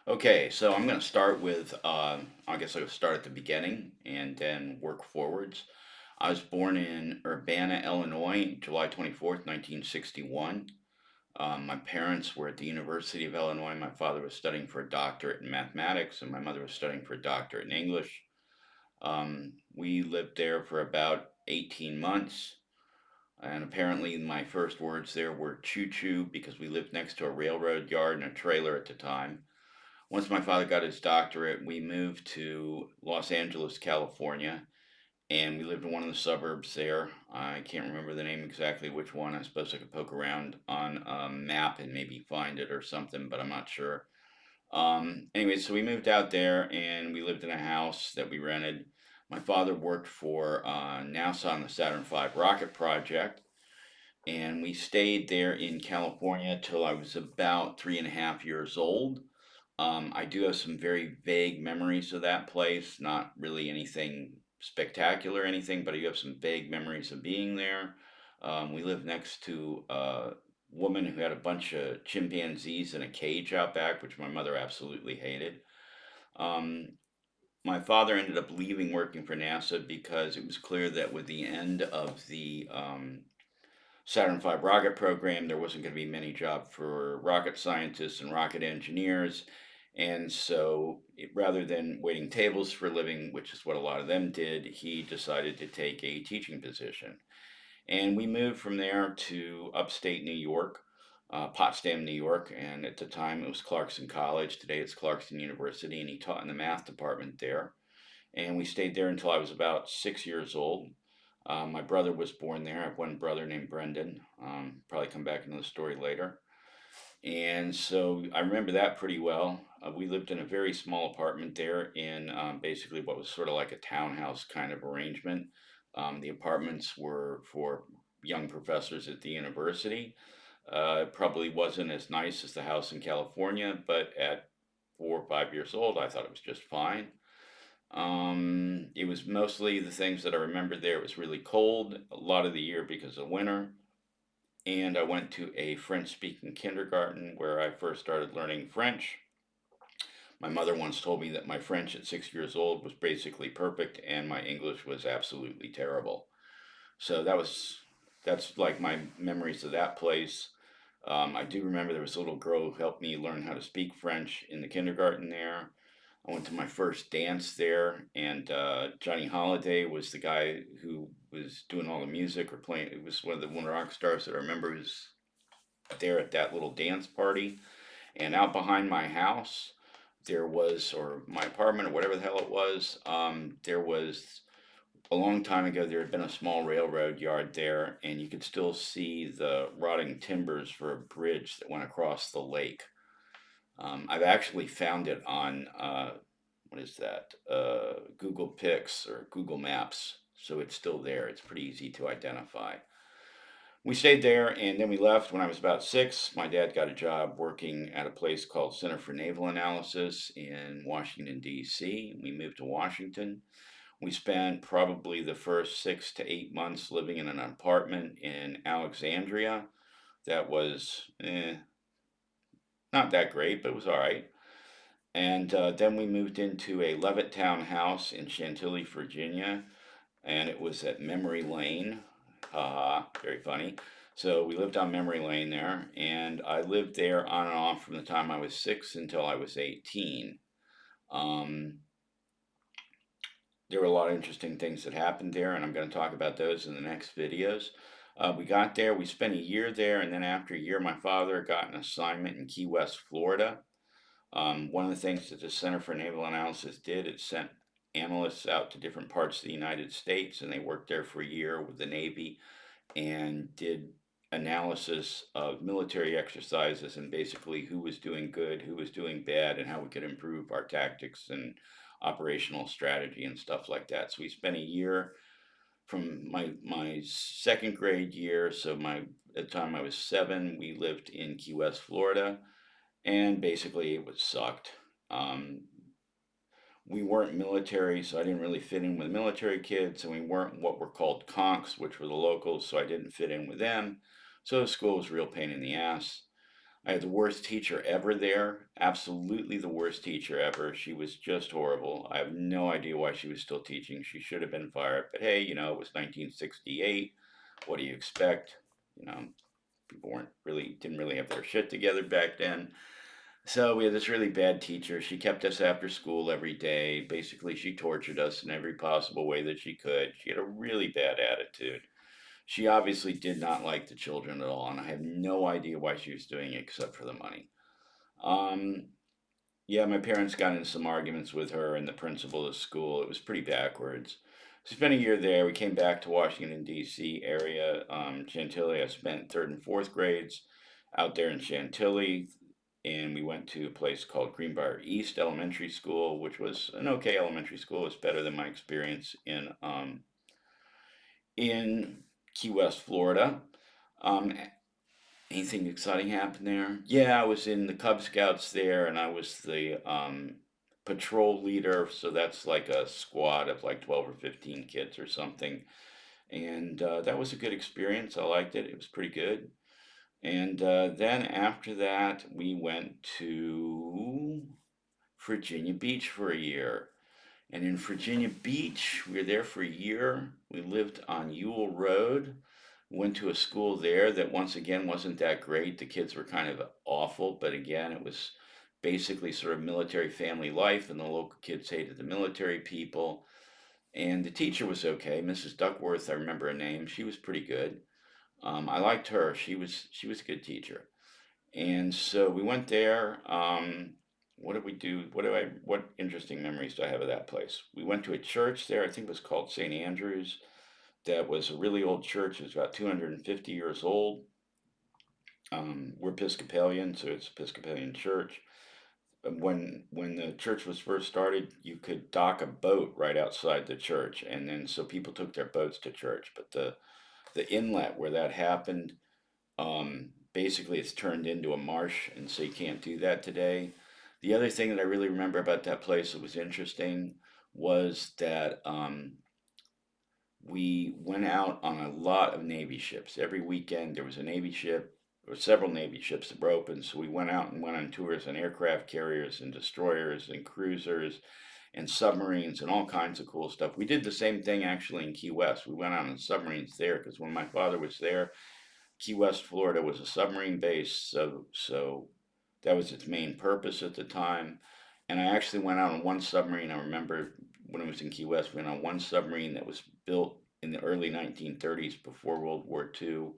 Okay, so I'm going to start with, I guess I'll start at the beginning and then work forwards. I was born in Urbana, Illinois, July 24th, 1961. My parents were at the University of Illinois. My father was studying for a doctorate in mathematics, and my mother was studying for a doctorate in English. We lived there for about 18 months, and apparently my first words there were choo choo because we lived next to a railroad yard and a trailer at the time. Once my father got his doctorate, we moved to Los Angeles, California, and we lived in one of the suburbs there. I can't remember the name exactly which one. I suppose I could poke around on a map and maybe find it or something, but I'm not sure. Anyway, so we moved out there and we lived in a house that we rented. My father worked for NASA on the Saturn V rocket project, and we stayed there in California till I was about 3.5 years old. I do have some very vague memories of that place, not really anything spectacular or anything, but I do have some vague memories of being there. We lived next to a woman who had a bunch of chimpanzees in a cage out back, which my mother absolutely hated. Um, my father ended up leaving working for NASA because it was clear that with the end of the Saturn V rocket program, there wasn't going to be many jobs for rocket scientists and rocket engineers. And so, rather than waiting tables for a living, which is what a lot of them did, he decided to take a teaching position. And we moved from there to upstate New York, Potsdam, New York. And at the time, it was Clarkson College. Today, it's Clarkson University. And he taught in the math department there. And we stayed there until I was about 6 years old. My brother was born there. I have one brother named Brendan. Probably come back into the story later. And so I remember that pretty well. We lived in a very small apartment there in basically what was sort of like a townhouse kind of arrangement. The apartments were for young professors at the university. It probably wasn't as nice as the house in California, but at 4 or 5 years old, I thought it was just fine. It was mostly the things that I remember there. It was really cold a lot of the year because of winter. And I went to a French speaking kindergarten where I first started learning French. My mother once told me that my French at 6 years old was basically perfect and my English was absolutely terrible. So that's like my memories of that place. I do remember there was a little girl who helped me learn how to speak French in the kindergarten there. I went to my first dance there, and Johnny Holiday was the guy who was doing all the music or playing. It was one of the rock stars that I remember was there at that little dance party. And out behind my house, there was, or my apartment, or whatever the hell it was, there was a long time ago, there had been a small railroad yard there, and you could still see the rotting timbers for a bridge that went across the lake. I've actually found it on, what is that? Google Pics or Google Maps. So it's still there. It's pretty easy to identify. We stayed there and then we left when I was about 6. My dad got a job working at a place called Center for Naval Analysis in Washington, D.C. We moved to Washington. We spent probably the first 6 to 8 months living in an apartment in Alexandria. That was not that great, but it was all right. And then we moved into a Levittown house in Chantilly, Virginia, and it was at Memory Lane. Haha, very funny. So we lived on Memory Lane there, and I lived there on and off from the time I was 6 until I was 18. Um, there were a lot of interesting things that happened there, and I'm going to talk about those in the next videos. We got there, we spent a year there, and then after a year, my father got an assignment in Key West, Florida. One of the things that the Center for Naval Analysis did, it sent analysts out to different parts of the United States, and they worked there for a year with the Navy and did analysis of military exercises and basically who was doing good, who was doing bad, and how we could improve our tactics and operational strategy and stuff like that. So we spent a year from my second grade year. So at the time I was 7, we lived in Key West, Florida, and basically it was sucked. Um, we weren't military, so I didn't really fit in with military kids, and we weren't what were called conks, which were the locals, so I didn't fit in with them. So school was a real pain in the ass. I had the worst teacher ever there. Absolutely the worst teacher ever. She was just horrible. I have no idea why she was still teaching. She should have been fired. But hey, it was 1968. What do you expect? You know, people didn't really have their shit together back then. So we had this really bad teacher. She kept us after school every day. Basically, she tortured us in every possible way that she could. She had a really bad attitude. She obviously did not like the children at all, and I have no idea why she was doing it except for the money. Um, yeah, my parents got into some arguments with her and the principal of the school. It was pretty backwards. So spent a year there. We came back to Washington D.C. area, Chantilly. I spent third and fourth grades out there in Chantilly, and we went to a place called Greenbrier East Elementary School, which was an okay elementary school. It was better than my experience in Key West, Florida. Um, Anything exciting happened there? Yeah, I was in the Cub Scouts there, and I was the patrol leader. So that's like a squad of like 12 or 15 kids or something. And that was a good experience. I liked it. It was pretty good. And then after that, we went to Virginia Beach for a year. And in Virginia Beach, we were there for a year. We lived on Ewell Road. Went to a school there that once again wasn't that great. The kids were kind of awful, but again, it was basically sort of military family life, and the local kids hated the military people. And the teacher was okay, Mrs. Duckworth. I remember her name. She was pretty good. I liked her. She was a good teacher. And so we went there. What did we do? What interesting memories do I have of that place? We went to a church there. I think it was called St. Andrew's. That was a really old church. It was about 250 years old. We're Episcopalian, so it's Episcopalian church. When the church was first started, you could dock a boat right outside the church, and then so people took their boats to church. But the inlet where that happened, basically it's turned into a marsh, and so you can't do that today. The other thing that I really remember about that place that was interesting was that we went out on a lot of Navy ships. Every weekend there was a Navy ship or several Navy ships that were open. So we went out and went on tours on aircraft carriers and destroyers and cruisers and submarines and all kinds of cool stuff. We did the same thing actually in Key West. We went out on submarines there because when my father was there, Key West, Florida was a submarine base. So that was its main purpose at the time. And I actually went out on one submarine. I remember when I was in Key West, we went on one submarine that was built in the early 1930s before World War II.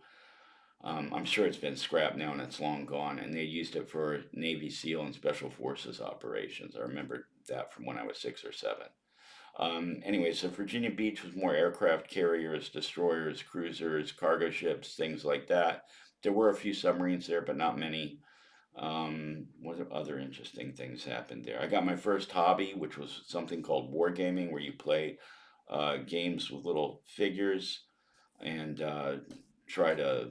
I'm sure it's been scrapped now and it's long gone. And they used it for Navy SEAL and Special Forces operations. I remember that from when I was 6 or 7. Anyway, so Virginia Beach was more aircraft carriers, destroyers, cruisers, cargo ships, things like that. There were a few submarines there, but not many. What other interesting things happened there? I got my first hobby, which was something called wargaming, where you play games with little figures and try to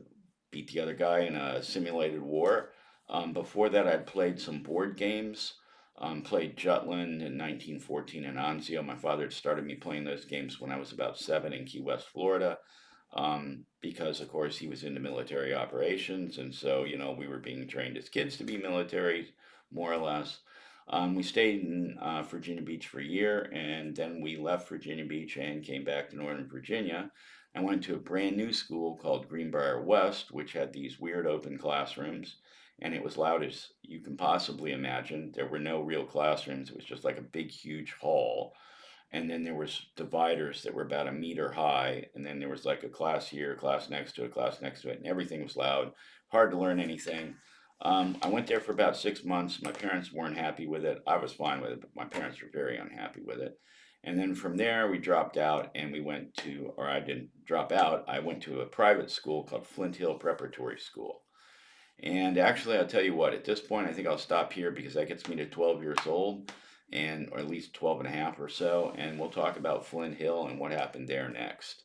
beat the other guy in a simulated war. Before that, I'd played some board games. Played Jutland in 1914 and Anzio. My father had started me playing those games when I was about 7 in Key West, Florida, because, of course, he was into military operations. And so, we were being trained as kids to be military, more or less. We stayed in Virginia Beach for a year, and then we left Virginia Beach and came back to Northern Virginia. I went to a brand new school called Greenbrier West, which had these weird open classrooms, and it was loud as you can possibly imagine. There were no real classrooms. It was just like a big, huge hall. And then there was dividers that were about a meter high, and then there was like a class here, a class next to it, a class next to it, and everything was loud, hard to learn anything. I went there for about 6 months. My parents weren't happy with it. I was fine with it, but my parents were very unhappy with it. And then from there, we dropped out and we went to, or I didn't drop out, I went to a private school called Flint Hill Preparatory School. And actually, I'll tell you what, at this point, I think I'll stop here because that gets me to 12 years old, or at least 12 and a half or so, and we'll talk about Flint Hill and what happened there next.